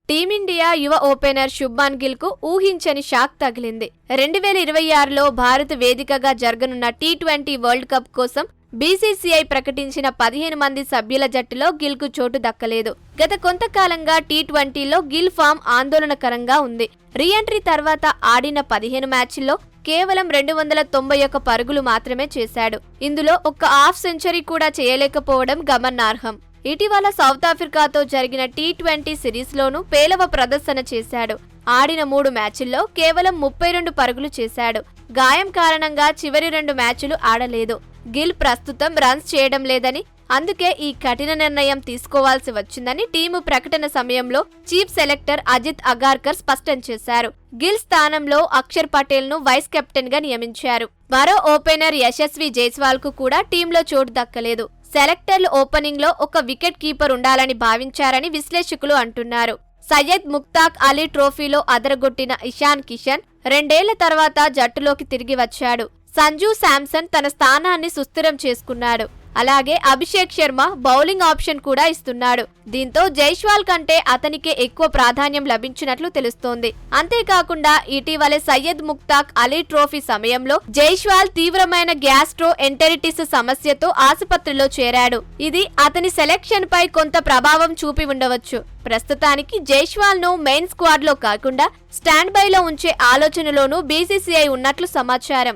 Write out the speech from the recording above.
Team India యువ opener Shubman Gill కు ఊహించని షాక్ తగిలింది. 2026లో భారత్ వేదికగా జరగనున్న టీ20 వరల్డ్ కప్ కోసం బీసీసీఐ ప్రకటించిన 15 మంది సభ్యుల జట్టులో గిల్ కు చోటు దక్కలేదు. గత కొంతకాలంగా టీ20లో గిల్ ఫామ్ ఆందోళనకరంగా ఉంది. రీఎంట్రీ తర్వాత ఆడిన 15 మ్యాచ్ల్లో కేవలం 291 పరుగులు మాత్రమే చేశాడు. ఇందులో ఒక్క హాఫ్ సెంచరీ కూడా చేయలేకపోవడం గమనార్హం. ఇటీవల సౌతాఫ్రికాతో జరిగిన టీ20 సిరీస్లోనూ పేలవ ప్రదర్శన చేశాడు. ఆడిన 3 మ్యాచ్ల్లో కేవలం 32 పరుగులు చేశాడు. గాయం కారణంగా చివరి 2 మ్యాచ్లు ఆడలేదు. గిల్ ప్రస్తుతం రన్స్ చేయడం లేదని, అందుకే ఈ కఠిన నిర్ణయం తీసుకోవాల్సి వచ్చిందని టీము ప్రకటన సమయంలో చీఫ్ సెలెక్టర్ అజిత్ అగార్కర్ స్పష్టం చేశారు. గిల్ స్థానంలో అక్షర్ పటేల్ ను వైస్ కెప్టెన్ గా నియమించారు. మరో ఓపెనర్ యశస్వి జైస్వాల్ కు కూడా టీంలో చోటు దక్కలేదు. సెలెక్టర్లు ఓపెనింగ్ లో ఒక వికెట్ కీపర్ ఉండాలని భావించారని విశ్లేషకులు అంటున్నారు. సయ్యద్ ముక్తాక్ అలీ ట్రోఫీలో అదరగొట్టిన ఇషాన్ కిషన్ 2 ఏళ్ల తర్వాత జట్టులోకి తిరిగి వచ్చాడు. సంజు శాంసన్ తన స్థానాన్ని సుస్థిరం చేసుకున్నాడు. అలాగే అభిషేక్ శర్మ బౌలింగ్ ఆప్షన్ కూడా ఇస్తున్నాడు. దీంతో జైస్వాల్ కంటే అతనికే ఎక్కువ ప్రాధాన్యం లభించినట్లు తెలుస్తోంది. అంతేకాకుండా ఇటీవలే సయ్యద్ ముక్తాక్ అలీ ట్రోఫీ సమయంలో జైస్వాల్ తీవ్రమైన గ్యాస్ట్రో ఎంటెరిటిస్ సమస్యతో ఆసుపత్రిలో చేరాడు. ఇది అతని సెలెక్షన్ పై కొంత ప్రభావం చూపి ఉండవచ్చు. ప్రస్తుతానికి జైస్వాల్ ను మెయిన్ స్క్వాడ్ లో కాకుండా స్టాండ్ బై లో ఉంచే ఆలోచనలోనూ బీసీసీఐ ఉన్నట్లు సమాచారం.